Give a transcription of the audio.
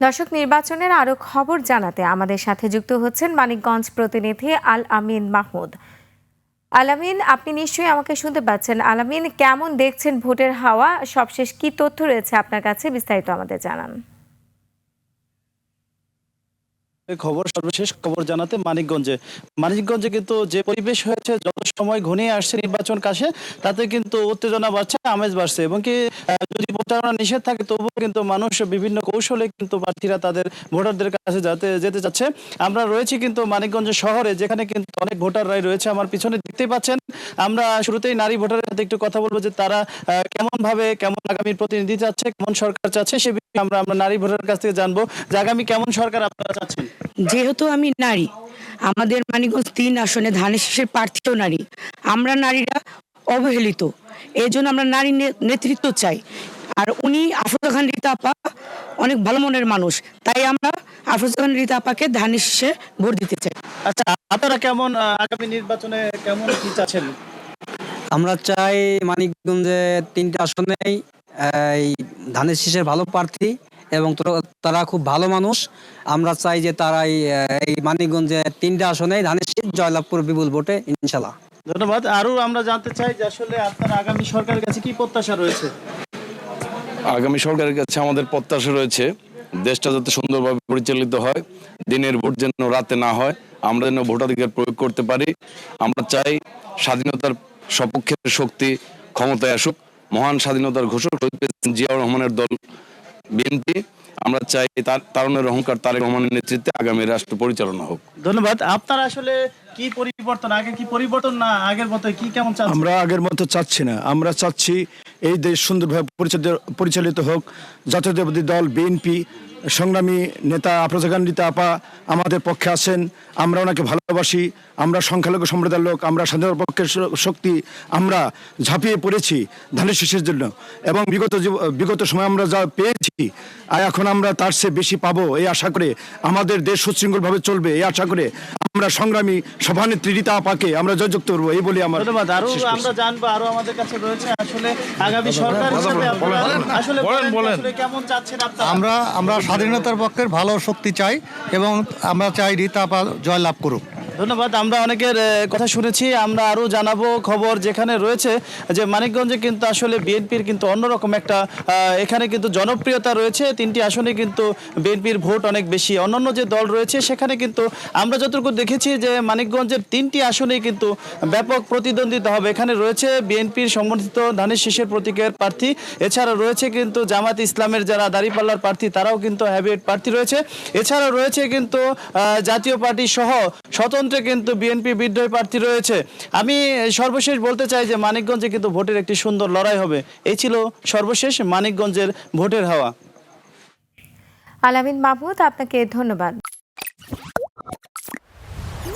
দর্শক, নির্বাচনের আরো খবর জানাতে আমাদের সাথে যুক্ত হচ্ছেন মানিকগঞ্জ প্রতিনিধি আল আমিন মাহমুদ। আল আমিন, আপনি নিশ্চয়ই আমাকে শুনতে পাচ্ছেন। আল আমিন, কেমন দেখছেন ভোটের হাওয়া? সবশেষ কি তথ্য রয়েছে আপনার কাছে, বিস্তারিত আমাদের জানান। সর্বশেষ খবর জানাতে মানিকগঞ্জে কিন্তু যে পরিবেশ হয়েছে, যত সময় ঘনিয়ে আসছে নির্বাচন কাছে, তাতে কিন্তু উত্তেজনা বাড়ছে, আমেজ বাড়ছে। এবং কি যদি প্রচারণা নিষেধ থাকে, তবুও কিন্তু মানুষ বিভিন্ন কৌশলে কিন্তু প্রার্থীরা তাদের ভোটারদের কাছে যেতে চাচ্ছে। আমরা রয়েছি কিন্তু মানিকগঞ্জ শহরে, যেখানে কিন্তু অনেক ভোটাররাই রয়েছে। আমার পিছনে দেখতেই পাচ্ছেন। আমরা শুরুতেই নারী ভোটারের সাথে একটু কথা বলবো যে তারা কেমন আগামীর প্রতিনিধি চাচ্ছে, কেমন সরকার চাচ্ছে, সে বিষয়ে আমরা নারী ভোটারের কাছ থেকে জানবো যে আগামী কেমন সরকার আপনারা চাচ্ছেন। যেহেতু আমি নারী, আমাদের মানিকগঞ্জ ৩ আসনে ধানের শীষের প্রার্থীও নারী। আমরা নারীরা অবহেলিত, এই জন্য আমরা নারী নেতৃত্ব চাই। আর উনি আফরোজা খান রীতা আপা অনেক ভালো মনের মানুষ, তাই আমরা আফরোজা খান রীতা আপাকে ধানের শীষে ভোট দিতে চাই। আচ্ছা, আপনারা কেমন আগামী নির্বাচনে কেমন কি চাচ্ছেন? আমরা চাই মানিকগঞ্জে ৩টে আসনেই এই ধানের শীষের ভালো প্রার্থী, এবং তারা খুব ভালো মানুষ। আমরা চাই যে তারাই এই মানিকগঞ্জে ৩টে আসনেই ধানের শীষ জয়লাভ করবে বিপুল ভোটে, ইনশাল্লাহ। ধন্যবাদ। আরো আমরা জানতে চাই যে আসলে আপনার আগামী সরকারের কাছে কি প্রত্যাশা রয়েছে? আগামী সরকারের কাছে আমাদের প্রত্যাশা রয়েছে দেশটা যাতে সুন্দরভাবে পরিচালিত হয়, দিনের ভোট যেন রাতে না হয়, আমরা যেন ভোটাধিকার প্রয়োগ করতে পারি। আমরা চাই স্বাধীনতার সপক্ষের শক্তি ক্ষমতায় আসুক। মহান স্বাধীনতার ঘোষক শহীদ প্রেসিডেন্ট জিয়াউর রহমানের দল বিএনপি। আমরা চাই তারুণের অহংকার তারেক রহমানের নেতৃত্বে আগামী রাষ্ট্র পরিচালনা হোক। ধন্যবাদ। আপনারা আসলে কি পরিবর্তন, আগে কি পরিবর্তন না আগের মতো কি কেমন চাচ্ছেন? আমরা আগের মতো চাচ্ছি না। আমরা চাচ্ছি এই দেশ সুন্দরভাবে পরিচালিত হোক। জাতীয়তাবাদী দল বিএনপি সংগ্রামী নেতা আফরোজা খান রীতা আপা আমাদের পক্ষে আছেন। আমরা ওনাকে ভালোবাসি। আমরা সংখ্যালঘু সম্প্রদায়ের লোক, আমরা স্বাধীনতার পক্ষের শক্তি। আমরা ঝাঁপিয়ে পড়েছি ধানের শীষের জন্য, এবং বিগত সময় আমরা যা পেয়েছি, আর এখন আমরা তার চেয়ে বেশি পাবো এই আশা করে, আমাদের দেশ সুশৃঙ্খলভাবে চলবে এই আশা করে আমরা সংগ্রামী সভানেত্রী রীতা আপাকে আমরা জয়যুক্ত করবো, এই বলে আমার। ধন্যবাদ। আরো আমরা জানবো, আরো আমাদের কাছে রয়েছে আসলে আগামী সরকার হিসেবে আসলে কেমন চাচ্ছেন আপনারা? আমরা স্বাধীনতার পক্ষের ভালো শক্তি চাই, এবং আমরা চাই রীতা আপা জয়লাভ করুক। ধন্যবাদ। আমরা অনেকের কথা শুনেছি, আমরা আরও জানাবো খবর যেখানে রয়েছে যে মানিকগঞ্জে কিন্তু আসলে বিএনপির কিন্তু অন্যরকম একটা এখানে কিন্তু জনপ্রিয়তা রয়েছে। 3টি আসনে কিন্তু বিএনপির ভোট অনেক বেশি। অন্যান্য যে দল রয়েছে সেখানে কিন্তু আমরা যতটুকু দেখেছি যে মানিকগঞ্জের 3টি আসনেই কিন্তু ব্যাপক প্রতিদ্বন্দ্বিতা হবে। এখানে রয়েছে বিএনপির সমর্থিত ধানের শীষের প্রতীকের প্রার্থী, এছাড়া রয়েছে কিন্তু জামাত ইসলামের যারা দাঁড়িপাল্লার প্রার্থী, তারাও কিন্তু হ্যাভিওয়েট প্রার্থী রয়েছে। এছাড়া রয়েছে কিন্তু জাতীয় পার্টি সহ স্বতন্ত্র কিন্তু বিএনপি বিদ্রোহী প্রার্থী রয়েছে। আমি সর্বশেষ বলতে চাই যে মানিকগঞ্জে কিন্তু ভোটের একটি সুন্দর লড়াই হবে। এই ছিল সর্বশেষ মানিকগঞ্জের ভোটের হাওয়া। আল আমিন মাহমুদ, আপনাকে ধন্যবাদ।